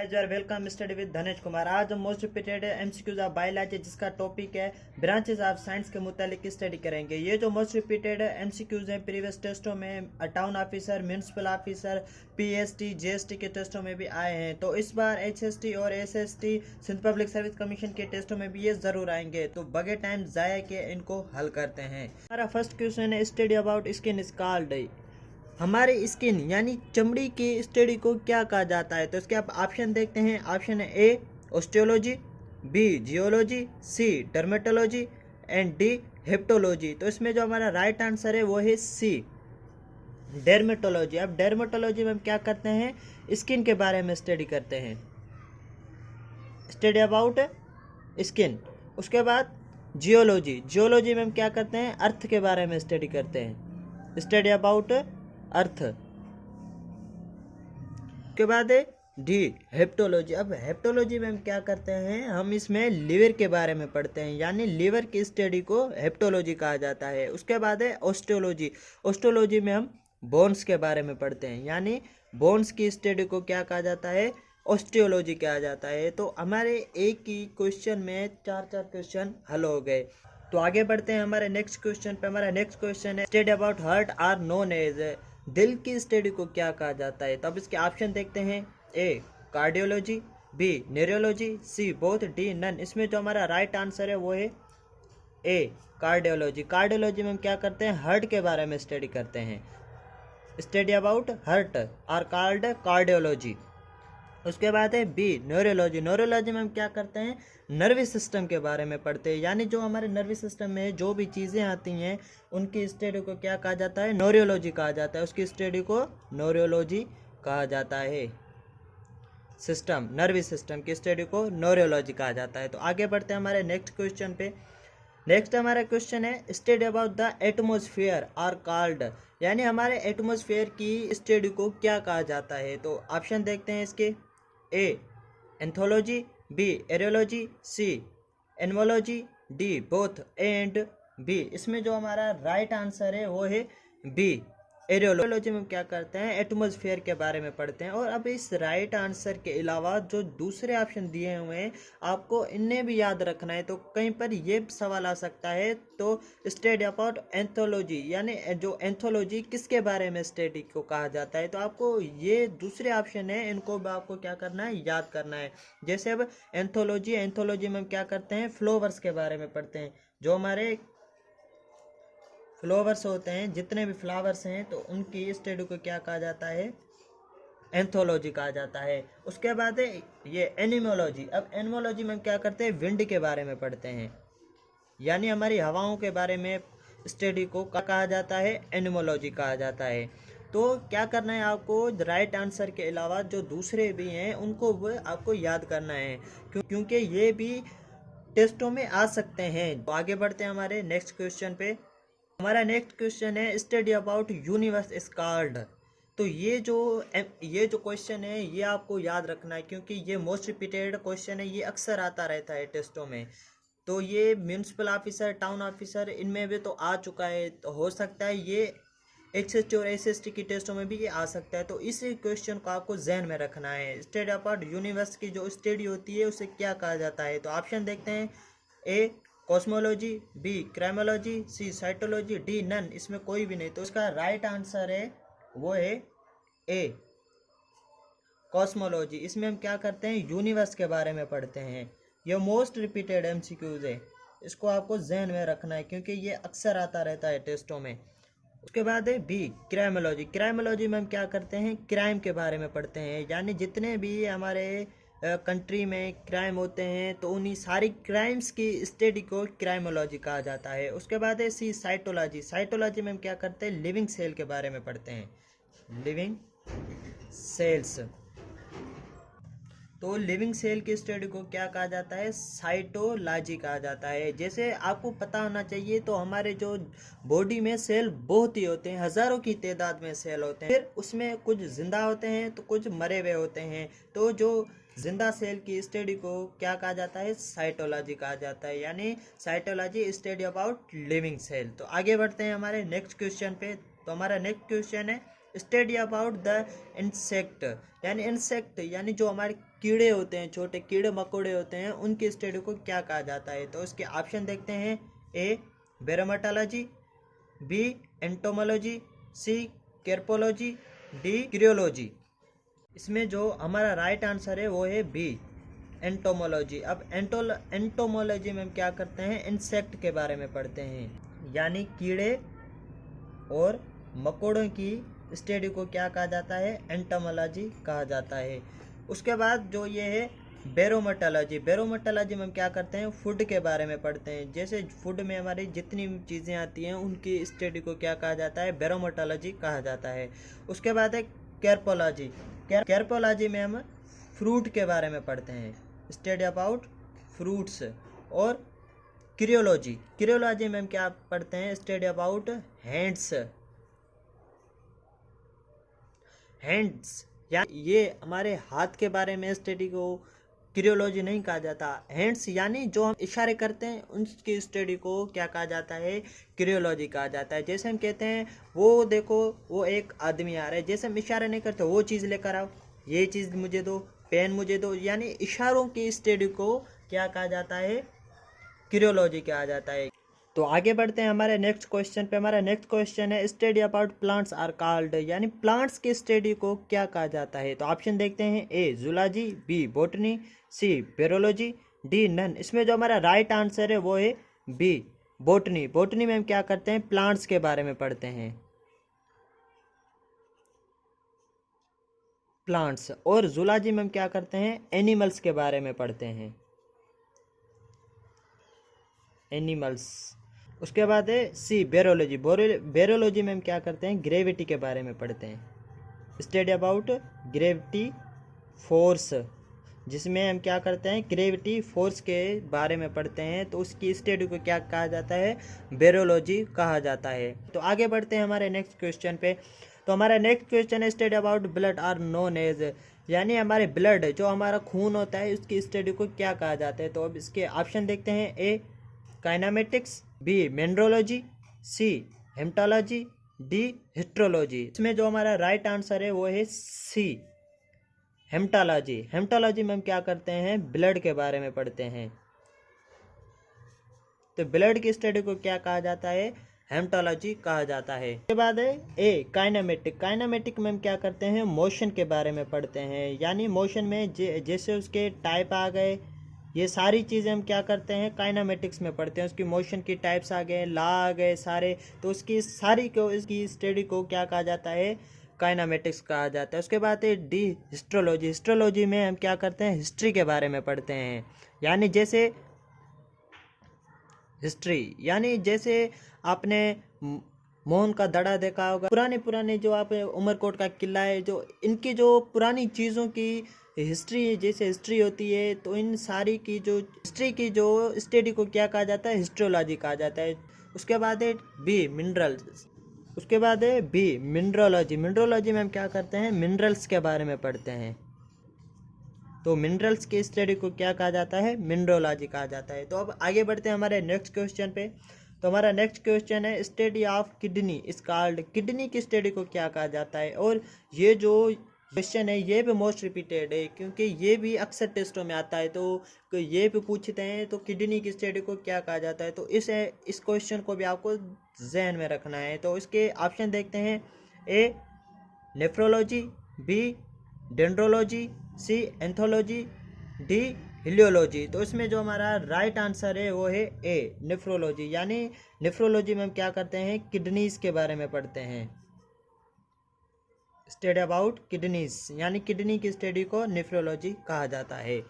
Guys are welcome study with Dhanesh Kumar. आज हम most repeated MCQs of biology जिसका topic है ब्रांचेस ऑफ साइंस के मुतालिक स्टडी करेंगे। ये जो मोस्ट रिपीटेड एमसीक्यूज हैं प्रीवियस टेस्टों में town officer, municipal officer, PST, GST के टेस्टों में भी आए हैं, तो इस बार एचएसटी और SST Sindh public service commission के टेस्टों में भी ये जरूर आएंगे। तो बगैर टाइम जाया के इनको हल करते हैं। हमारा फर्स्ट क्वेश्चन है study about skin is called. हमारे स्किन यानी चमड़ी की स्टडी को क्या कहा जाता है? तो इसके आप ऑप्शन देखते हैं। ऑप्शन है A osteology, B geology, C dermatology and D heptology. तो इसमें जो हमारा राइट आंसर है वो है सी डर्मेटोलॉजी। अब डर्मेटोलॉजी में हम क्या करते हैं? स्किन के बारे में स्टडी करते हैं, स्टडी अबाउट स्किन। उसके बाद जियोलॉजी, जियोलॉजी में हम क्या करते हैं? अर्थ के बारे में स्टडी करते हैं, स्टडी अबाउट अर्थ। के बाद है डी हेप्टोलॉजी। अब हेप्टोलॉजी में हम क्या करते हैं? हम इसमें लीवर के बारे में पढ़ते हैं, यानी लीवर की स्टडी को हेप्टोलॉजी कहा जाता है। उसके बाद है ऑस्टियोलॉजी। ऑस्टियोलॉजी में हम बोन्स के बारे में पढ़ते हैं, यानी बोन्स की स्टडी को क्या कहा जाता है? ऑस्टियोलॉजी कहा जाता है। तो हमारे एक ही क्वेश्चन में चार क्वेश्चन हल हो गए। तो आगे बढ़ते हैं हमारे नेक्स्ट क्वेश्चन पे। हमारा नेक्स्ट क्वेश्चन है study about heart are known as. दिल की स्टडी को क्या कहा जाता है? तब इसके ऑप्शन देखते हैं। ए cardiology, B neurology, C both, D none. इसमें जो हमारा राइट आंसर है वो है ए कार्डियोलॉजी। कार्डियोलॉजी में हम क्या करते हैं? हार्ट के बारे में स्टडी करते हैं, study about heart are called cardiology. उसके बाद है बी न्यूरोलॉजी। न्यूरोलॉजी में हम क्या करते हैं? नर्वस सिस्टम के बारे में पढ़ते हैं, यानी जो हमारे नर्वस सिस्टम में जो भी चीज़ें आती हैं उनकी स्टडी को क्या कहा जाता है? न्यूरोलॉजी कहा जाता है। उसकी स्टडी को न्यूरोलॉजी कहा जाता है। सिस्टम, नर्वस सिस्टम की स्टडी को न्यूरोलॉजी कहा जाता है। तो आगे बढ़ते हैं हमारे नेक्स्ट क्वेश्चन पे। नेक्स्ट हमारा क्वेश्चन है study about the atmosphere are called, यानी हमारे एटमोसफियर की स्टडी को क्या कहा जाता है? तो ऑप्शन देखते हैं इसके। A anthology, B areology, C enmology, D both and B. इसमें जो हमारा राइट आंसर है वो है बी एरियोलॉजी में क्या करते हैं? एटमॉस्फेयर के बारे में पढ़ते हैं। और अब इस राइट आंसर के अलावा जो दूसरे ऑप्शन दिए हुए हैं आपको इन्हें भी याद रखना है। तो कहीं पर ये सवाल आ सकता है। तो स्टडी अबाउट एंथोलॉजी, यानी जो एंथोलॉजी किसके बारे में स्टडी को कहा जाता है? तो आपको ये दूसरे ऑप्शन है, इनको भी आपको क्या करना है? याद करना है। जैसे अब एंथोलॉजी, एंथोलॉजी में हम क्या करते हैं? फ्लावर्स के बारे में पढ़ते हैं। जो हमारे फ्लावर्स होते हैं, जितने भी फ्लावर्स हैं, तो उनकी स्टडी को क्या कहा जाता है? एंथोलॉजी कहा जाता है। उसके बाद है ये एनिमोलॉजी। अब एनिमोलॉजी में हम क्या करते हैं? विंड के बारे में पढ़ते हैं, यानी हमारी हवाओं के बारे में स्टडी को क्या कहा जाता है? एनिमोलॉजी कहा जाता है। तो क्या करना है आपको? राइट आंसर के अलावा जो दूसरे भी हैं उनको भी आपको याद करना है, क्योंकि ये भी टेस्टों में आ सकते हैं। तो आगे बढ़ते हैं हमारे नेक्स्ट क्वेश्चन पे। हमारा नेक्स्ट क्वेश्चन है study about universe is called. तो ये जो क्वेश्चन है ये आपको याद रखना है, क्योंकि ये मोस्ट रिपीटेड क्वेश्चन है, ये अक्सर आता रहता है टेस्टों में। तो ये म्यूनिसिपल ऑफिसर, टाउन ऑफिसर, इनमें भी तो आ चुका है। तो हो सकता है ये एचएसटी और एसएसटी की टेस्टों में भी ये आ सकता है। तो इस क्वेश्चन को आपको जहन में रखना है। स्टडी अबाउट यूनिवर्स की जो स्टडी होती है उसे क्या कहा जाता है? तो ऑप्शन देखते हैं। ए कॉस्मोलॉजी, बी क्राइमोलॉजी, सी साइटोलॉजी, डी नन। इसमें कोई भी नहीं। तो इसका राइट आंसर है वो है ए कॉस्मोलॉजी। इसमें हम क्या करते हैं? यूनिवर्स के बारे में पढ़ते हैं। ये मोस्ट रिपीटेड एमसीक्यूज है, इसको आपको जहन में रखना है, क्योंकि ये अक्सर आता रहता है टेस्टों में। उसके बाद है बी क्राइमोलॉजी। क्राइमोलॉजी में हम क्या करते हैं? क्राइम के बारे में पढ़ते हैं, यानी जितने भी हमारे कंट्री में क्राइम होते हैं तो उन्हीं सारी क्राइम्स की स्टडी को क्राइमोलॉजी कहा जाता है। उसके बाद है सी साइटोलॉजी। साइटोलॉजी में हम क्या करते हैं? लिविंग सेल के बारे में पढ़ते हैं, लिविंग सेल्स। तो लिविंग सेल की स्टडी को क्या कहा जाता है? साइटोलॉजी कहा जाता है। जैसे आपको पता होना चाहिए, तो हमारे जो बॉडी में सेल बहुत ही होते हैं, हज़ारों की तादाद में सेल होते हैं। फिर उसमें कुछ जिंदा होते हैं तो कुछ मरे हुए होते हैं। तो जो जिंदा सेल की स्टडी को क्या कहा जाता है? साइटोलॉजी कहा जाता है, यानी cytology study about living cell. तो आगे बढ़ते हैं हमारे नेक्स्ट क्वेश्चन पे। तो हमारा नेक्स्ट क्वेश्चन है स्टडी अबाउट द इंसेक्ट, यानी इंसेक्ट यानी जो हमारे कीड़े होते हैं, छोटे कीड़े मकोड़े होते हैं, उनकी स्टडी को क्या कहा जाता है? तो उसके ऑप्शन देखते हैं। ए बैरोमेटोलॉजी, बी एंटोमोलॉजी, सी केर्पोलॉजी, डी क्रियोलॉजी। इसमें जो हमारा राइट आंसर है वो है बी एंटोमोलॉजी। अब एंटोमोलॉजी में हम क्या करते हैं? इंसेक्ट के बारे में पढ़ते हैं, यानी कीड़े और मकोड़ों की स्टडी को क्या कहा जाता है? एंटोमोलॉजी कहा जाता है। उसके बाद जो ये है बैरोमेटोलॉजी, बैरोमेटोलॉजी में हम क्या करते हैं? फूड के बारे में पढ़ते हैं। जैसे फूड में हमारी जितनी चीज़ें आती हैं उनकी स्टडी को क्या कहा जाता है? बैरोमेटोलॉजी कहा जाता है। उसके बाद है केर्पोलॉजी, केर्पोलॉजी में हम फ्रूट के बारे में पढ़ते हैं, स्टडी अबाउट फ्रूट्स। और क्रियोलॉजी, क्रियोलॉजी में हम क्या पढ़ते हैं? स्टडी अबाउट हैंड्स, हैंड्स या ये हमारे हाथ के बारे में स्टडी को क्रियोलॉजी नहीं कहा जाता। हैंड्स यानी जो हम इशारे करते हैं उनकी स्टडी को क्या कहा जाता है? क्रियोलॉजी कहा जाता है। जैसे हम कहते हैं वो देखो वो एक आदमी आ रहा है, जैसे हम इशारे नहीं करते वो चीज़ लेकर आओ, ये चीज़ मुझे दो, पेन मुझे दो, यानी इशारों की स्टडी को क्या कहा जाता है? क्रियोलॉजी कहा जाता है। तो आगे बढ़ते हैं हमारे नेक्स्ट क्वेश्चन पे। हमारा नेक्स्ट क्वेश्चन है study about plants are called, यानी प्लांट्स की स्टडी को क्या कहा जाता है? तो ऑप्शन देखते हैं। A zoology, B botany, C perology, D none. इसमें जो हमारा राइट आंसर है वो है बी बॉटनी। बॉटनी में हम क्या करते हैं? प्लांट्स के बारे में पढ़ते हैं, प्लांट्स। और जूलॉजी में हम क्या करते हैं? एनिमल्स के बारे में पढ़ते हैं, एनिमल्स। उसके बाद है सी बैरोलॉजी, बैरोलॉजी में हम क्या करते हैं? ग्रेविटी के बारे में पढ़ते हैं, स्टडी अबाउट ग्रेविटी फोर्स, जिसमें हम क्या करते हैं? ग्रेविटी फोर्स के बारे में पढ़ते हैं। तो उसकी स्टडी को क्या कहा जाता है? बैरोलॉजी कहा जाता है। तो आगे बढ़ते हैं हमारे नेक्स्ट क्वेश्चन पे। तो हमारा नेक्स्ट क्वेश्चन है study about blood are known as, यानी हमारे ब्लड जो हमारा खून होता है उसकी स्टडी को क्या कहा जाता है? तो अब इसके ऑप्शन देखते हैं। ए काइनामेटिक्स, बी मिनरोलॉजी, सी हेमेटोलॉजी, डी हिस्ट्रोलॉजी। इसमें जो हमारा राइट आंसर है वो है सी हेमेटोलॉजी। हेमेटोलॉजी में हम क्या करते हैं? ब्लड के बारे में पढ़ते हैं। तो ब्लड की स्टडी को क्या कहा जाता है? हेमेटोलॉजी कहा जाता है। उसके बाद है ए काइनेमेटिक, काइनेमेटिक में हम क्या करते हैं? मोशन के बारे में पढ़ते हैं, यानी मोशन में जैसे उसके टाइप आ गए, ये सारी चीज़ें हम क्या करते हैं? काइनेमेटिक्स में पढ़ते हैं। उसकी मोशन की टाइप्स आ गए, ला आ गए सारे, तो उसकी सारी को इसकी स्टडी को क्या कहा जाता है? काइनेमेटिक्स कहा जाता है। उसके बाद है डी हिस्ट्रोलॉजी, हिस्ट्रोलॉजी में हम क्या करते हैं? हिस्ट्री के बारे में पढ़ते हैं, यानी जैसे हिस्ट्री, यानी जैसे आपने मोहन का दड़ा देखा होगा, पुराने पुराने जो आप उमरकोट का किला है, जो इनकी जो पुरानी चीज़ों की हिस्ट्री, जैसे हिस्ट्री होती है, तो इन सारी की जो हिस्ट्री की जो स्टडी को क्या कहा जाता है? हिस्ट्रोलॉजी कहा जाता है। उसके बाद है बी मिनरल्स, उसके बाद है बी मिनरोलॉजी, मिनरोलॉजी में हम क्या करते हैं? मिनरल्स के बारे में पढ़ते हैं। तो मिनरल्स की स्टडी को क्या कहा जाता है? मिनरोलॉजी कहा जाता है। तो अब आगे बढ़ते हैं हमारे नेक्स्ट क्वेश्चन पे। तो हमारा नेक्स्ट क्वेश्चन है study of kidney is called, kidney की स्टडी को क्या कहा जाता है? और ये जो क्वेश्चन है ये भी मोस्ट रिपीटेड है, क्योंकि ये भी अक्सर टेस्टों में आता है, तो ये भी पूछते हैं तो किडनी की स्टडी को क्या कहा जाता है। तो इस क्वेश्चन को भी आपको जहन में रखना है। तो इसके ऑप्शन देखते हैं। ए नेफ्रोलॉजी, बी डेंड्रोलॉजी, सी एंथोलॉजी, डी हिलियोलॉजी। तो इसमें जो हमारा राइट आंसर है वो है ए नेफ्रोलॉजी, यानी नेफ्रोलॉजी में हम क्या करते हैं? किडनीज के बारे में पढ़ते हैं, स्टडी अबाउट किडनीज, यानी किडनी की स्टडी को नेफ्रोलॉजी कहा जाता है।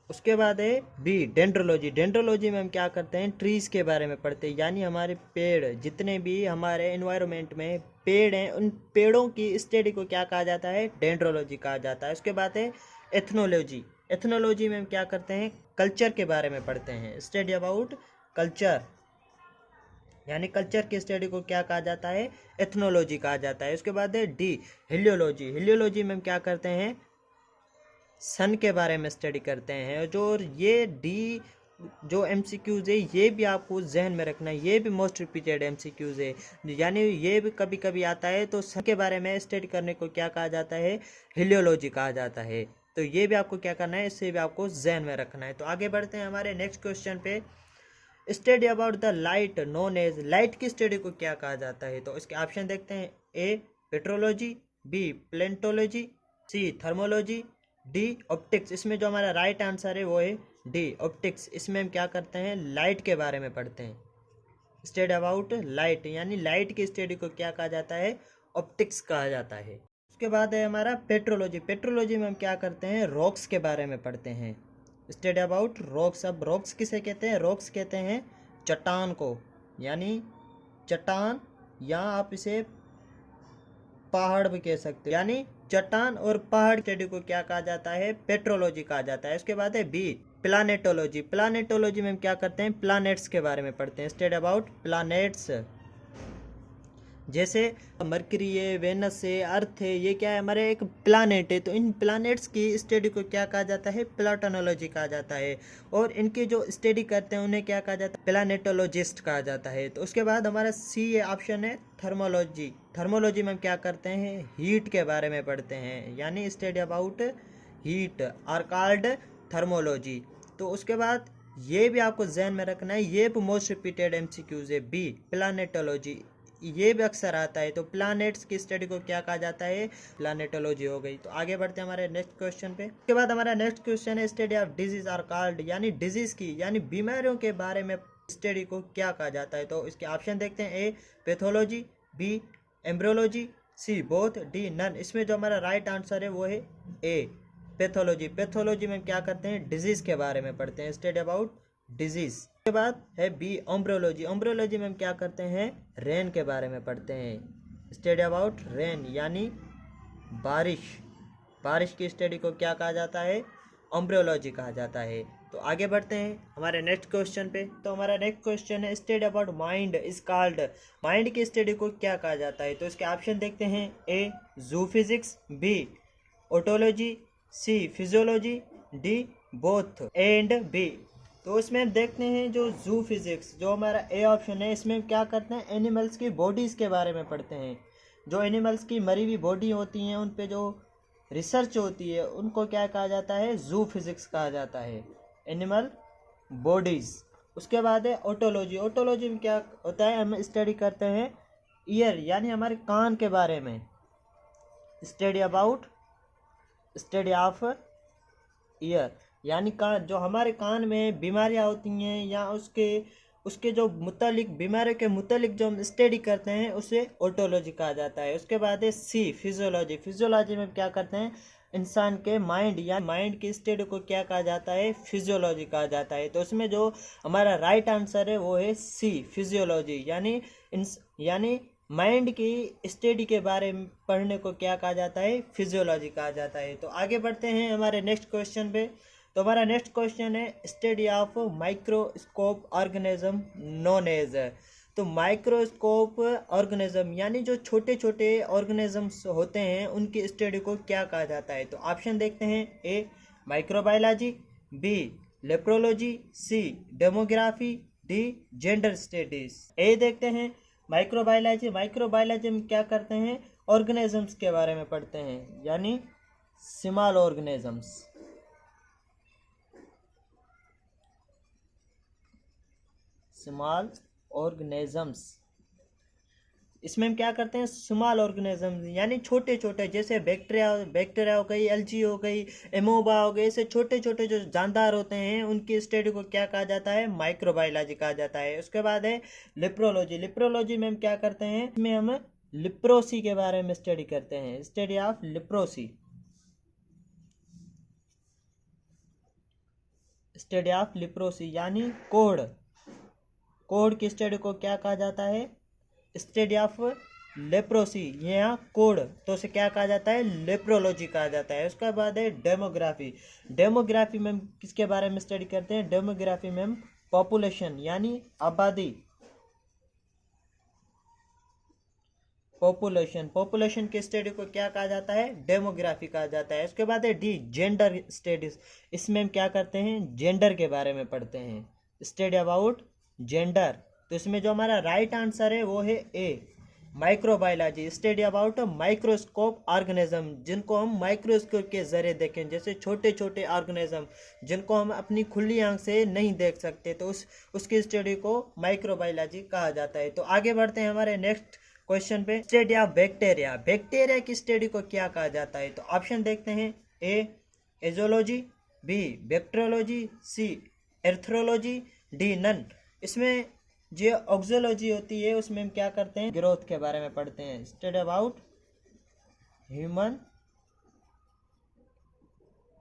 उसके बाद है बी डेंड्रोलॉजी, डेंड्रोलॉजी में हम क्या करते हैं? ट्रीज के बारे में पढ़ते हैं, यानी हमारे पेड़, जितने भी हमारे एनवायरनमेंट में पेड़ हैं उन पेड़ों की स्टडी को क्या कहा जाता है? डेंड्रोलॉजी कहा जाता है। उसके बाद है एथनोलॉजी, एथनोलॉजी में हम क्या करते हैं? कल्चर के बारे में पढ़ते हैं, स्टडी अबाउट कल्चर, यानी कल्चर की स्टडी को क्या कहा जाता है? एथनोलॉजी कहा जाता है। उसके बाद है डी हिलियोलॉजी, हिलियोलॉजी में हम क्या करते हैं? सन के बारे में स्टडी करते हैं। जो ये डी जो एमसीक्यूज है ये भी आपको जहन में रखना है, ये भी मोस्ट रिपीटेड एमसीक्यूज है, यानी ये भी कभी कभी आता है। तो सन के बारे में स्टडी करने को क्या कहा जाता है, हेलियोलॉजी कहा जाता है। तो ये भी आपको क्या करना है, इससे भी आपको जहन में रखना है। तो आगे बढ़ते हैं हमारे नेक्स्ट क्वेश्चन पे। Study about the light known as, light की स्टडी को क्या कहा जाता है। तो इसके ऑप्शन देखते हैं, ए पेट्रोलॉजी, बी प्लेंटोलॉजी, सी थर्मोलॉजी, डी ऑप्टिक्स। इसमें जो हमारा राइट आंसर है वो है डी ऑप्टिक्स। इसमें हम क्या करते हैं, लाइट के बारे में पढ़ते हैं। स्टडी अबाउट लाइट, यानी लाइट की स्टडी को क्या कहा जाता है, ऑप्टिक्स कहा जाता है। उसके बाद है हमारा पेट्रोलॉजी। पेट्रोलॉजी में हम क्या करते हैं, रॉक्स के बारे में पढ़ते हैं। Study about rocks. अब रॉक्स किसे कहते हैं, रॉक्स कहते हैं चट्टान को, यानी चट्टान, या आप इसे पहाड़ भी कह सकते हो, यानी चट्टान और पहाड़ स्टडी को क्या कहा जाता है, पेट्रोलॉजी कहा जाता है। उसके बाद है बी प्लानेटोलॉजी। प्लानेटोलॉजी में हम क्या करते हैं, प्लैनेट्स के बारे में पढ़ते हैं। स्टडी अबाउट प्लैनेट्स, जैसे मरकरी है, वेनस है, अर्थ है, ये क्या है, हमारे एक प्लानेट है। तो इन प्लानेट्स की स्टडी को क्या कहा जाता है, प्लाटोनोलॉजी कहा जाता है। और इनकी जो स्टडी करते हैं उन्हें क्या कहा जाता है, प्लानेटोलॉजिस्ट कहा जाता है। तो उसके बाद हमारा सी ऑप्शन है थर्मोलॉजी। थर्मोलॉजी में हम क्या करते हैं, हीट के बारे में पढ़ते हैं, यानी study about heat are called thermology. तो उसके बाद ये भी आपको जहन में रखना है, ये भी मोस्ट रिपीटेड एमसीक्यूज है, बी प्लानेटोलॉजी, ये भी अक्सर आता है। तो प्लैनेट्स की स्टडी को क्या कहा जाता है, प्लैनेटोलॉजी हो गई। तो आगे बढ़ते हैं हमारे नेक्स्ट क्वेश्चन पे। उसके बाद हमारा नेक्स्ट क्वेश्चन है study of disease are called, यानी डिजीज की, यानी बीमारियों के बारे में स्टडी को क्या कहा जाता है। तो इसके ऑप्शन देखते हैं, ए pathology, B embryology, C both, D none. इसमें जो हमारा राइट आंसर है वो है ए पैथोलॉजी। पैथोलॉजी में क्या करते हैं, डिजीज के बारे में पढ़ते हैं, स्टडी अबाउट डिजीज। के बाद है बी एम्ब्रियोलॉजी। एम्ब्रियोलॉजी में हम क्या करते हैं, रेन के बारे में पढ़ते हैं, स्टडी अबाउट रेन, यानी बारिश। बारिश की स्टडी को क्या कहा जाता है, एम्ब्रियोलॉजी कहा जाता है। तो आगे बढ़ते हैं हमारे नेक्स्ट क्वेश्चन पे। तो हमारा नेक्स्ट क्वेश्चन है study about mind is called, mind की स्टडी को क्या कहा जाता है। तो इसके ऑप्शन देखते हैं, A zoo physics, B otology, C physiology, D both and B. तो इसमें हम देखते हैं जो जू फिजिक्स, जो हमारा ए ऑप्शन है, इसमें क्या करते हैं, एनिमल्स की बॉडीज़ के बारे में पढ़ते हैं। जो एनिमल्स की मरी हुई बॉडी होती हैं उन पे जो रिसर्च होती है उनको क्या कहा जाता है, जू फिजिक्स कहा जाता है, एनिमल बॉडीज़। उसके बाद है ओटोलॉजी। ओटोलॉजी में क्या होता है, हम स्टडी करते हैं ईयर, यानी हमारे कान के बारे में, study about study of year, यानी कान, जो हमारे कान में बीमारियां होती हैं या उसके जो मुतालिक बीमारियों के मुतालिक जो हम स्टडी करते हैं उसे ओटोलॉजी कहा जाता है। उसके बाद है सी फिजियोलॉजी। फिजियोलॉजी में क्या करते हैं, इंसान के माइंड या माइंड की स्टडी को क्या कहा जाता है, फिजियोलॉजी कहा जाता है। तो उसमें जो हमारा राइट आंसर है वो है सी फिजियोलॉजी, यानी माइंड की स्टडी के बारे में पढ़ने को क्या कहा जाता है, फिजियोलॉजी कहा जाता है। तो आगे बढ़ते हैं हमारे नेक्स्ट क्वेश्चन पे। तो हमारा नेक्स्ट क्वेश्चन है study of microscope organism known as. तो माइक्रोस्कोप ऑर्गेनिज्म, यानी जो छोटे छोटे ऑर्गेनिजम्स होते हैं उनकी स्टडी को क्या कहा जाता है। तो ऑप्शन देखते हैं, ए माइक्रोबायोलॉजी, बी लेप्रोलॉजी, सी डेमोग्राफी, डी जेंडर स्टडीज। ए देखते हैं माइक्रोबायोलॉजी। माइक्रोबायोलॉजी में क्या करते हैं, ऑर्गेनिजम्स के बारे में पढ़ते हैं, यानी स्मॉल ऑर्गेनिजम्स। स्मॉल ऑर्गेनिजम्स, इसमें हम क्या करते हैं, स्मॉल ऑर्गेनिजम्स यानी छोटे छोटे, जैसे बैक्टीरिया हो गई, एल्गी हो गई, एमोबा हो गई, ऐसे छोटे छोटे जो जानदार होते हैं उनकी स्टडी को क्या कहा जाता है, माइक्रोबायोलॉजी कहा जाता है। उसके बाद है लिप्रोलॉजी। लिप्रोलॉजी में हम क्या करते हैं, इसमें हम लिप्रोसी के बारे में स्टडी करते हैं, study of leprosy, study of leprosy, यानी कोढ़। कोढ़ की स्टडी को क्या कहा जाता है, स्टडी ऑफ लेप्रोसी, यहाँ कोढ़, तो उसे क्या कहा जाता है, लेप्रोलॉजी कहा जाता है। उसके बाद है डेमोग्राफी। डेमोग्राफी में हम किसके बारे में स्टडी करते हैं, डेमोग्राफी में हम पॉपुलेशन यानी आबादी, पॉपुलेशन, पॉपुलेशन की स्टडी को क्या कहा जाता है? डेमोग्राफी कहा जाता है। उसके बाद है डी जेंडर स्टडीज, इसमें हम क्या करते हैं? जेंडर के बारे में पढ़ते हैं, स्टडी अबाउट जेंडर। तो इसमें जो हमारा राइट आंसर है वो है A microbiology, study about microscope organism, जिनको हम माइक्रोस्कोप के जरिए देखें, जैसे छोटे छोटे ऑर्गेनिज्म जिनको हम अपनी खुली आंख से नहीं देख सकते, तो उसकी स्टडी को माइक्रोबायोलॉजी कहा जाता है। तो आगे बढ़ते हैं हमारे नेक्स्ट क्वेश्चन पे, स्टडी ऑफ बैक्टीरिया, बैक्टीरिया की स्टडी को क्या कहा जाता है? तो ऑप्शन देखते हैं, ए एजोलॉजी, बी बैक्टीरियोलॉजी, सी एर्थ्रोलॉजी, डी नन। इसमें जो ऑक्सोलॉजी होती है उसमें हम क्या करते हैं? ग्रोथ के बारे में पढ़ते हैं, study about human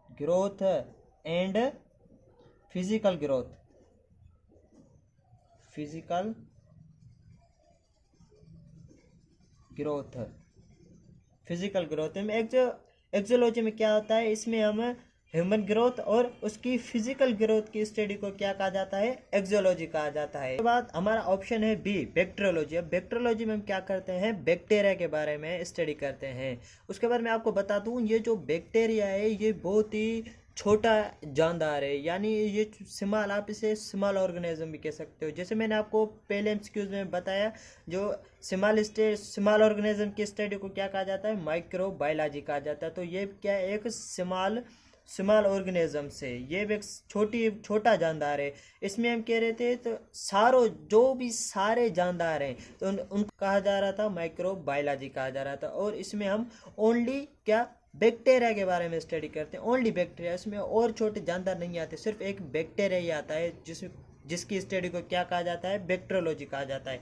growth and physical growth, physical growth, physical growth में एक्सोलॉजी में क्या होता है? इसमें हम ह्यूमन ग्रोथ और उसकी फिजिकल ग्रोथ की स्टडी को क्या कहा जाता है? एक्सोलॉजी कहा जाता है। उसके बाद हमारा ऑप्शन है बी बैक्टीरियोलॉजी। अब बैक्टीरियोलॉजी में हम क्या करते हैं? बैक्टीरिया के बारे में स्टडी करते हैं। उसके बाद मैं आपको बता दूं, ये जो बैक्टीरिया है ये बहुत ही छोटा जानदार है, यानी ये स्मॉल, आप इसे स्मॉल ऑर्गेनिज्म भी कह सकते हो। जैसे मैंने आपको पहले एमसीक्यूज में बताया, जो स्मॉल ऑर्गेनिज्म की स्टडी को क्या कहा जाता है? माइक्रोबायोलॉजी कहा जाता है। तो ये क्या है? एक स्मॉल ऑर्गेनिज्म से ये एक छोटा जानदार है। इसमें हम कह रहे थे तो जो भी सारे जानदार हैं तो उनको कहा जा रहा था माइक्रोबायोलॉजी कहा जा रहा था। और इसमें हम ओनली क्या बैक्टीरिया के बारे में स्टडी करते हैं, ओनली बैक्टीरिया, इसमें और छोटे जानदार नहीं आते, सिर्फ एक बैक्टीरिया ही आता है जिसकी स्टडी को क्या कहा जाता है? बैक्टीरियोलॉजी कहा जाता है।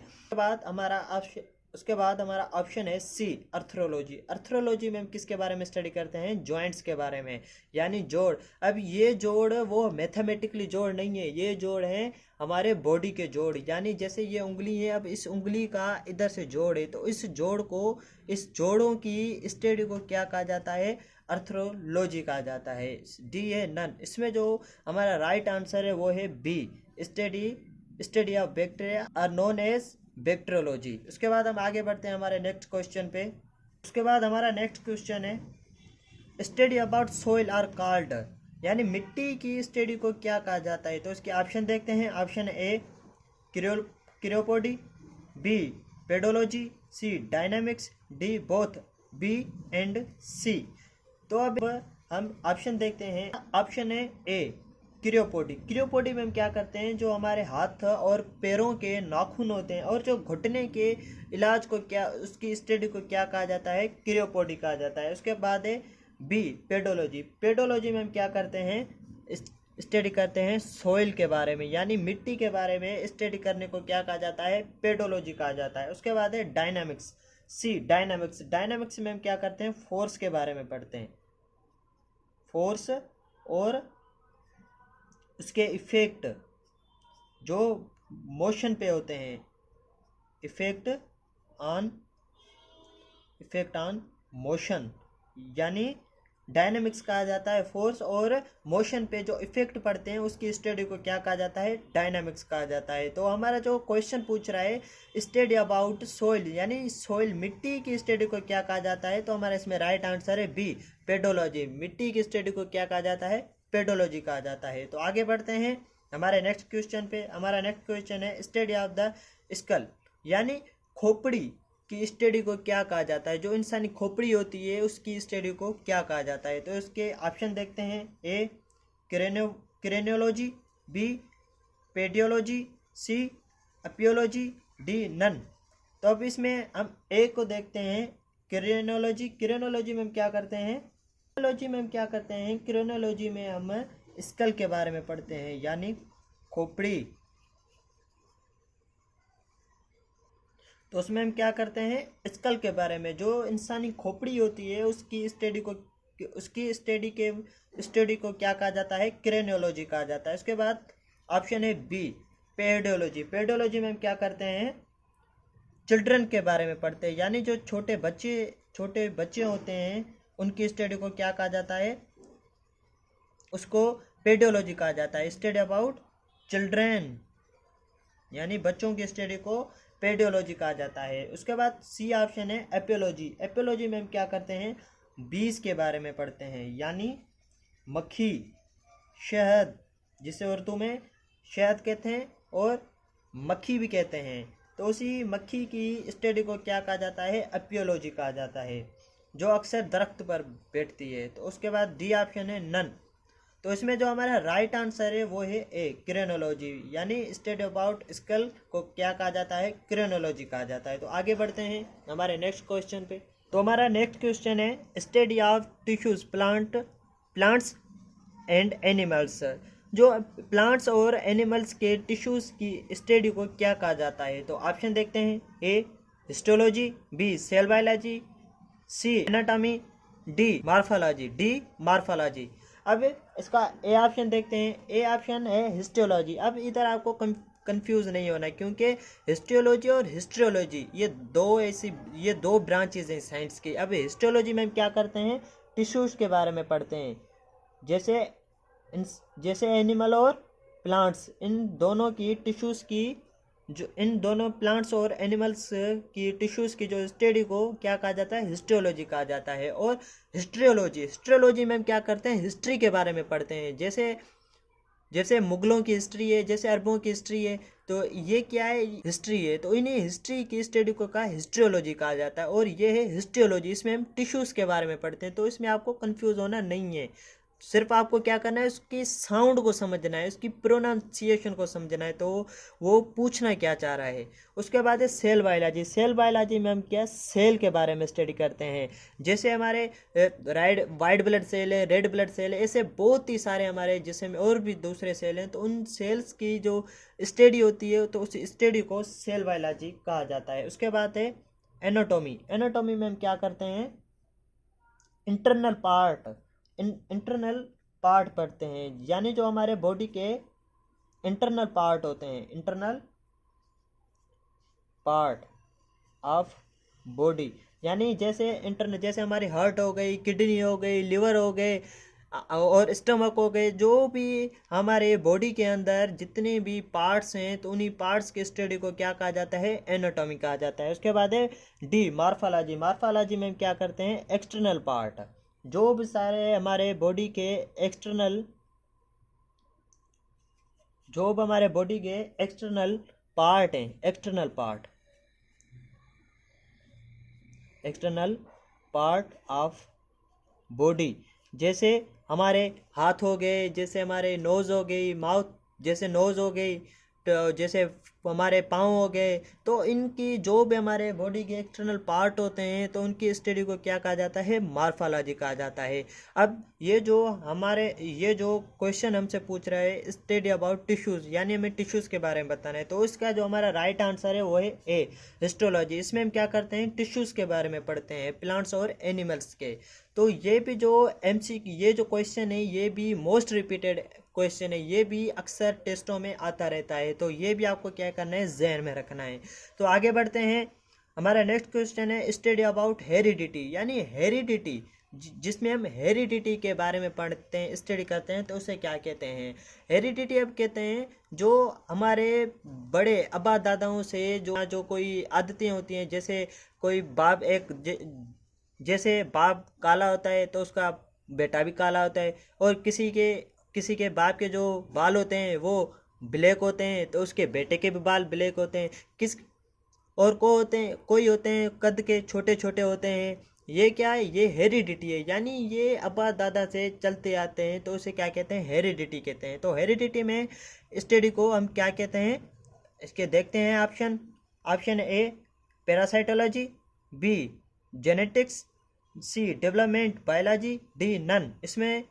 उसके बाद हमारा ऑप्शन है सी अर्थ्रोलॉजी। अर्थ्रोलॉजी में हम किसके बारे में स्टडी करते हैं? जॉइंट्स के बारे में, यानी जोड़। अब ये जोड़ वो मैथमेटिकली जोड़ नहीं है, ये जोड़ है हमारे बॉडी के जोड़, यानी जैसे ये उंगली है, अब इस उंगली का इधर से जोड़ है, तो इस जोड़ों की स्टडी को क्या कहा जाता है? अर्थ्रोलॉजी कहा जाता है। डी है नन। इसमें जो हमारा राइट आंसर है वो है B study of bacteria are known as bacteriology. उसके बाद हम आगे बढ़ते हैं हमारे नेक्स्ट क्वेश्चन पे। उसके बाद हमारा नेक्स्ट क्वेश्चन है study about soil are called, यानी मिट्टी की स्टडी को क्या कहा जाता है? तो इसके ऑप्शन देखते हैं। Option A cryopody, B pedology, C dynamics, D both B and C. तो अब हम ऑप्शन देखते हैं। ऑप्शन है ए क्रियोपोडी। क्रियोपोडी में हम क्या करते हैं? जो हमारे हाथ और पैरों के नाखून होते हैं और जो घुटने के इलाज को उसकी स्टडी को क्या कहा जाता है? क्रियोपोडी कहा जाता है। उसके बाद है बी पेडोलॉजी। पेडोलॉजी में हम क्या करते हैं? स्टडी करते हैं सोइल के बारे में, यानी मिट्टी के बारे में स्टडी करने को क्या कहा जाता है? पेडोलॉजी कहा जाता है। उसके बाद है डायनामिक्स, सी डायनामिक्स। डायनामिक्स में हम क्या करते हैं? फोर्स के बारे में पढ़ते हैं, फोर्स और उसके इफेक्ट जो मोशन पे होते हैं, इफेक्ट ऑन मोशन, यानी डायनामिक्स कहा जाता है। फोर्स और मोशन पे जो इफेक्ट पड़ते हैं उसकी स्टडी को क्या कहा जाता है? डायनामिक्स कहा जाता है। तो हमारा जो क्वेश्चन पूछ रहा है स्टडी अबाउट सोइल, यानी सोइल मिट्टी की स्टडी को क्या कहा जाता है? तो हमारा इसमें राइट आंसर है बी पेडोलॉजी। मिट्टी की स्टडी को क्या कहा जाता है? पेडोलॉजी कहा जाता है। तो आगे बढ़ते हैं हमारे नेक्स्ट क्वेश्चन पे। हमारा नेक्स्ट क्वेश्चन है स्टडी ऑफ द स्कल, यानी खोपड़ी की स्टडी को क्या कहा जाता है? जो इंसानी खोपड़ी होती है उसकी स्टडी को क्या कहा जाता है? तो इसके ऑप्शन देखते हैं। ए क्रेनियोलॉजी, बी पेडियोलॉजी, सी अपियोलॉजी, डी नन। तो अब इसमें हम ए को देखते हैं, क्रेनियोलॉजी। क्रेनियोलॉजी में हम क्या करते हैं? क्रेनियोलॉजी में हम स्कल के बारे में पढ़ते हैं, यानी खोपड़ी। तो उसमें हम क्या करते हैं? स्कल के बारे में, जो इंसानी खोपड़ी होती है उसकी स्टडी को क्या कहा जाता है? क्रेनियोलॉजी कहा जाता है। उसके बाद ऑप्शन है बी पेडियोलॉजी। पेडियोलॉजी में हम क्या करते हैं? चिल्ड्रन के बारे में पढ़ते हैं, यानी जो छोटे बच्चे होते हैं उनकी स्टडी को क्या कहा जाता है? उसको पेडियोलॉजी कहा जाता है। स्टडी अबाउट चिल्ड्रन, यानी बच्चों की स्टडी को पेडियोलॉजी कहा जाता है। उसके बाद सी ऑप्शन है एपियोलॉजी। एपियोलॉजी में हम क्या करते हैं, बीज के बारे में पढ़ते हैं, यानी मक्खी, शहद, जिसे उर्दू में शहद कहते हैं और मक्खी भी कहते हैं, तो उसी मक्खी की स्टडी को क्या कहा जाता है, एपियोलॉजी कहा जाता है, जो अक्सर दरख्त पर बैठती है। तो उसके बाद डी ऑप्शन है नन। तो इसमें जो हमारा राइट आंसर है वो है ए, क्रेनोलॉजी, यानी स्टडी अबाउट स्कल को क्या कहा जाता है, क्रेनोलॉजी कहा जाता है। तो आगे बढ़ते हैं हमारे नेक्स्ट क्वेश्चन पे। तो हमारा नेक्स्ट क्वेश्चन है study of tissues plants and animals. जो प्लांट्स और एनिमल्स के टिश्यूज की स्टडी को क्या कहा जाता है। तो ऑप्शन देखते हैं, ए हिस्टोलॉजी, बी सेल बायोलॉजी, सी एनाटॉमी, डी मार्फोलॉजी। अब इसका ए ऑप्शन देखते हैं। ए ऑप्शन है हिस्टोलॉजी। अब इधर आपको कंफ्यूज नहीं होना, क्योंकि हिस्टोलॉजी और हिस्ट्रोलॉजी ये दो ब्रांचेज हैं साइंस की। अब हिस्टोलॉजी में हम क्या करते हैं, टिश्यूज के बारे में पढ़ते हैं, जैसे एनिमल और प्लांट्स, इन दोनों की टिश्यूज की, जो इन दोनों प्लांट्स और एनिमल्स की टिश्यूज की जो स्टडी को क्या कहा जाता है, हिस्टोलॉजी कहा जाता है। और हिस्ट्रोलॉजी में हम क्या करते हैं, हिस्ट्री के बारे में पढ़ते हैं, जैसे मुगलों की हिस्ट्री है, जैसे अरबों की हिस्ट्री है, तो ये क्या है, हिस्ट्री है। तो इन्हें हिस्ट्री की स्टडी को कहा हिस्ट्रियोलॉजी कहा जाता है। और ये है हिस्टियोलॉजी, इसमें हम टिश्यूज़ के बारे में पढ़ते हैं। तो इसमें आपको कंफ्यूज होना नहीं है, सिर्फ आपको क्या करना है, उसकी साउंड को समझना है, उसकी प्रोनाउंसिएशन को समझना है, तो वो पूछना क्या चाह रहा है। उसके बाद है सेल बायोलॉजी में हम क्या सेल के बारे में स्टडी करते हैं, जैसे हमारे वाइट ब्लड सेल है, रेड ब्लड सेल है, ऐसे बहुत ही सारे हमारे जिसमें और भी दूसरे सेल हैं। तो उन सेल्स की जो स्टडी होती है, तो उस स्टडी को सेल बायोलॉजी कहा जाता है। उसके बाद है एनाटॉमी में हम क्या करते हैं, इंटरनल पार्ट पढ़ते हैं, यानी जो हमारे बॉडी के इंटरनल पार्ट होते हैं, इंटरनल पार्ट ऑफ बॉडी, यानी जैसे हमारी हार्ट हो गई, किडनी हो गई, लिवर हो गए और स्टमक हो गए, जो भी हमारे बॉडी के अंदर जितने भी पार्ट्स हैं, तो उन्हीं पार्ट्स के स्टडी को क्या कहा जाता है, एनाटॉमी कहा जाता है। उसके बाद है डी मार्फोलॉजी में हम क्या करते हैं, एक्सटर्नल पार्ट, जो भी सारे हमारे बॉडी के एक्सटर्नल पार्ट हैं, एक्सटर्नल पार्ट ऑफ बॉडी, जैसे हमारे हाथ हो गए, जैसे हमारे नोज़ हो गई, माउथ जैसे नोज़ हो गई, तो जैसे हमारे पाँव हो गए, तो इनकी जो भी हमारे बॉडी के एक्सटर्नल पार्ट होते हैं, तो उनकी स्टडी को क्या कहा जाता है, मार्फोलॉजी कहा जाता है। अब ये जो क्वेश्चन हमसे पूछ रहा है, स्टडी अबाउट टिश्यूज़, यानी हमें टिश्यूज़ के बारे में बताना है, तो इसका जो हमारा राइट आंसर है वो है ए, हिस्टोलॉजी। इसमें हम क्या करते हैं, टिश्यूज़ के बारे में पढ़ते हैं, प्लांट्स और एनिमल्स के। तो ये भी जो ये जो क्वेश्चन है, ये भी मोस्ट रिपीटेड क्वेश्चन है, ये भी अक्सर टेस्टों में आता रहता है, तो ये भी आपको क्या करना है, जहन में रखना है। तो आगे बढ़ते हैं, हमारा नेक्स्ट क्वेश्चन है स्टडी अबाउट हेरिडिटी, यानी हेरिडिटी, जिसमें हम हेरिडिटी के बारे में पढ़ते हैं, स्टडी करते हैं, तो उसे क्या कहते हैं। हेरिडिटी अब कहते हैं जो हमारे बड़े अब्बा दादाओं से जो कोई आदतें होती हैं, जैसे कोई जैसे बाप काला होता है तो उसका बेटा भी काला होता है, और किसी के बाप के जो बाल होते हैं वो ब्लैक होते हैं, तो उसके बेटे के भी बाल ब्लैक होते हैं। कोई होते हैं कद के छोटे छोटे होते हैं। ये क्या है, ये हेरिडिटी है, यानी ये अब्बा दादा से चलते आते हैं, तो उसे क्या कहते हैं, हेरिडिटी कहते हैं। तो हेरिडिटी में स्टडी को हम क्या कहते हैं, इसके देखते हैं option A parasitology, B genetics, C development biology, D none. इसमें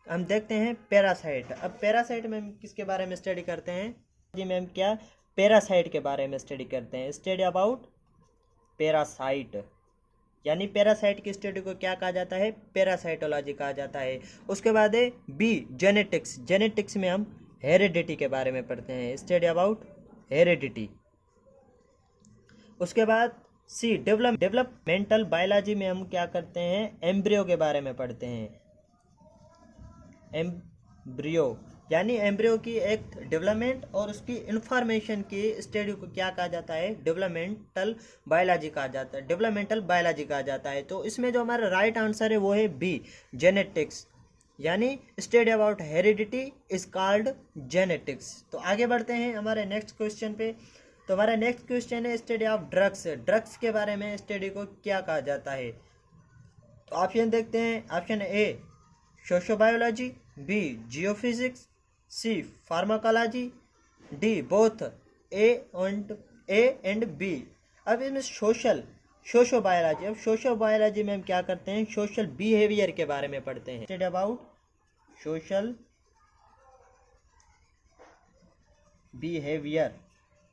हम देखते हैं पैरासाइट। अब पैरासाइट में हम किसके बारे में स्टडी करते हैं, जी मैम क्या पैरासाइट के बारे में स्टडी करते हैं, स्टडी अबाउट पैरासाइट, यानी पैरासाइट की स्टडी को क्या कहा जाता है, पैरासाइटोलॉजी कहा जाता है। उसके बाद है बी जेनेटिक्स में हम हेरिडिटी के बारे में पढ़ते हैं, स्टडी अबाउट हेरिडिटी। उसके बाद सी डेवलपमेंटल बायोलॉजी में हम क्या करते हैं, एम्ब्रियो के बारे में पढ़ते हैं, एम्ब्रियो यानी एम्ब्रियो की एक डेवलपमेंट और उसकी इंफॉर्मेशन की स्टडी को क्या कहा जाता है, डेवलपमेंटल बायोलॉजी कहा जाता है, डेवलपमेंटल बायोलॉजी कहा जाता है। तो इसमें जो हमारा राइट आंसर है वो है बी, जेनेटिक्स, यानी study about heredity is called genetics. तो आगे बढ़ते हैं हमारे नेक्स्ट क्वेश्चन पे। तो हमारा नेक्स्ट क्वेश्चन है स्टडी ऑफ ड्रग्स। ड्रग्स के बारे में स्टडी को क्या कहा जाता है? तो ऑप्शन देखते हैं। Option A sociobiology, B geophysics, C pharmacology, D both A and B. अब इसमें सोशो बायोलॉजी। अब सोशो बायोलॉजी में हम क्या करते हैं, सोशल बिहेवियर के बारे में पढ़ते हैं। Study about social behaviour,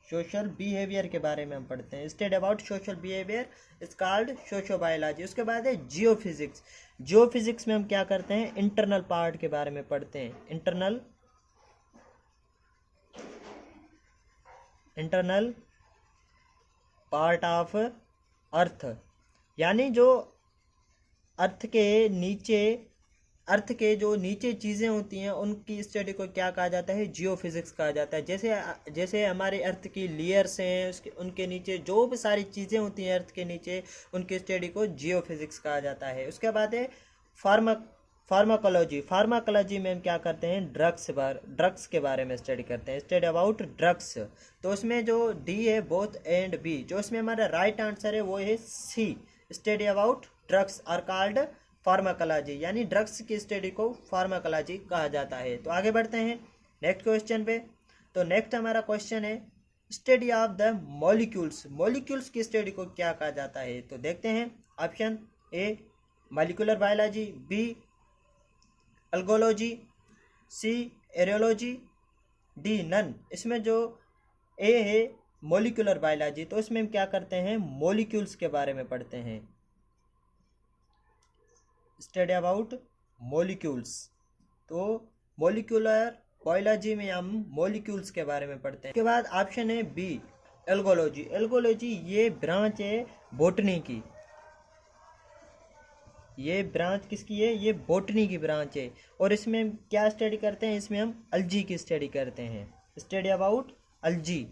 social behaviour के बारे में हम पढ़ते हैं। Study about social behaviour is called socio biology. उसके बाद है जियोफिजिक्स। जियोफिजिक्स में हम क्या करते हैं, इंटरनल पार्ट के बारे में पढ़ते हैं। इंटरनल पार्ट ऑफ अर्थ, यानी जो अर्थ के जो नीचे चीज़ें होती हैं उनकी स्टडी को क्या कहा जाता है, जियोफिजिक्स कहा जाता है। जैसे हमारे अर्थ की लेयर्स हैं, उनके नीचे जो भी सारी चीज़ें होती हैं अर्थ के नीचे, उनकी स्टडी को जियोफिजिक्स कहा जाता है। उसके बाद है फार्माकोलॉजी में हम क्या करते हैं, ड्रग्स के बारे में स्टडी करते हैं। Study about drugs. तो उसमें जो डी है बोथ एंड बी, जो इसमें हमारा राइट आंसर है वो है C, study about drugs are called pharmacology, यानी ड्रग्स की स्टडी को फार्माकोलॉजी कहा जाता है। तो आगे बढ़ते हैं नेक्स्ट क्वेश्चन पे। तो नेक्स्ट हमारा क्वेश्चन है स्टडी ऑफ द मॉलिक्यूल्स की स्टडी को क्या कहा जाता है? तो देखते हैं। Option A molecular biology, B algology, C areology, D none. इसमें जो ए है मॉलिक्यूलर बायोलॉजी, तो इसमें हम क्या करते हैं, मॉलिक्यूल्स के बारे में पढ़ते हैं। Study about molecules. तो मॉलिक्यूलर बायोलॉजी में हम मॉलिक्यूल्स के बारे में पढ़ते हैं। उसके बाद ऑप्शन है बी एल्गोलॉजी ये ब्रांच है बॉटनी की। ये ब्रांच किसकी है, ये बॉटनी की ब्रांच है। और इसमें हम क्या स्टडी करते हैं, इसमें हम अलजी की स्टडी करते हैं। स्टडी अबाउट अलजी,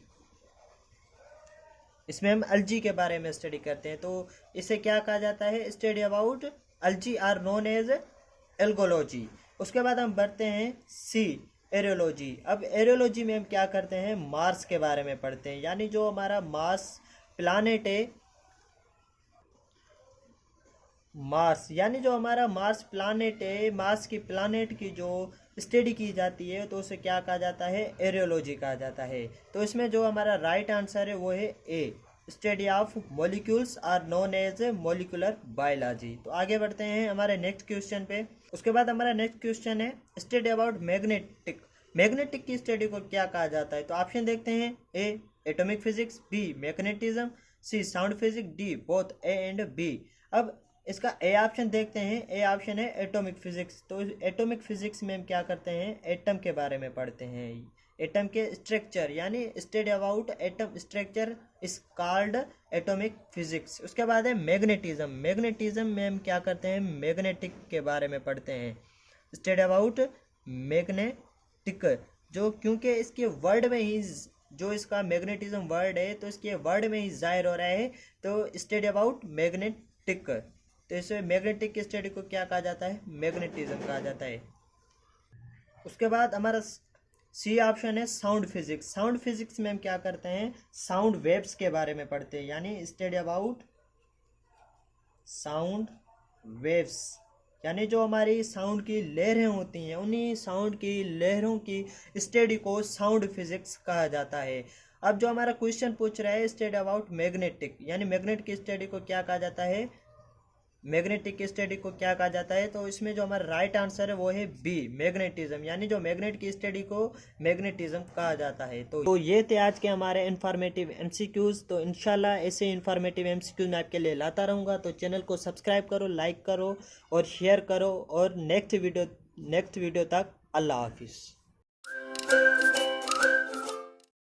इसमें हम अलजी के बारे में स्टडी करते हैं। तो इसे क्या कहा जाता है, study about algae are known as algology. उसके बाद हम बढ़ते हैं सी एरियोलॉजी। अब एरियोलॉजी में हम क्या करते हैं, मार्स के बारे में पढ़ते हैं, यानी जो हमारा मार्स प्लानेट है, यानी जो हमारा मार्स प्लानेट है, मार्स की प्लानेट की जो स्टडी की जाती है तो उसे क्या कहा जाता है, एरियोलॉजी कहा जाता है। तो इसमें जो हमारा राइट आंसर है वो है A, study of molecules are known as molecular biology. तो आगे बढ़ते हैं हमारे नेक्स्ट क्वेश्चन पे। उसके बाद हमारा नेक्स्ट क्वेश्चन है स्टडी अबाउट मैग्नेटिक की स्टडी को क्या कहा जाता है? तो ऑप्शन देखते हैं। A atomic physics, B magnetism, C sound physics, D both A and B. अब इसका ए ऑप्शन देखते हैं। ए ऑप्शन है एटॉमिक फिजिक्स। तो एटॉमिक फिजिक्स में हम क्या करते हैं, एटम के बारे में पढ़ते हैं, एटम के स्ट्रक्चर, यानी study about atom structure is called atomic physics. उसके बाद है मैग्नेटिज्म में हम क्या करते हैं, मैग्नेटिक के बारे में पढ़ते हैं। स्टडी अबाउट मैग्नेटिक, जो क्योंकि इसके वर्ड में ही जो इसका मैग्नेटिज्म वर्ड है तो इसके वर्ड में ही जाहिर हो रहा है, तो स्टडी अबाउट मैग्नेटिक। तो इसे मैग्नेटिक की स्टडी को क्या कहा जाता है, मैग्नेटिज्म कहा जाता है। उसके बाद हमारा सी ऑप्शन है साउंड फिजिक्स में हम क्या करते हैं, साउंड वेव्स के बारे में पढ़ते हैं, यानी स्टडी अबाउट साउंड वेव्स, यानी जो हमारी साउंड की लहरें होती हैं उन्हीं साउंड की लहरों की स्टडी को साउंड फिजिक्स कहा जाता है। अब जो हमारा क्वेश्चन पूछ रहा है स्टडी अबाउट मैग्नेटिक, यानी मैग्नेट की स्टडी को क्या कहा जाता है, मैग्नेटिक की स्टडी को क्या कहा जाता है? तो इसमें जो हमारा राइट आंसर है वो है बी मैग्नेटिज्म, यानी जो मैग्नेट की स्टडी को मैग्नेटिज्म कहा जाता है। तो ये थे आज के हमारे इन्फॉर्मेटिव एमसीक्यूज़। तो इंशाल्लाह ऐसे इन्फॉर्मेटिव एमसीक्यूज़ मैं आपके लिए लाता रहूँगा। तो चैनल को सब्सक्राइब करो, लाइक करो और शेयर करो। और नेक्स्ट वीडियो तक अल्लाह हाफिज़।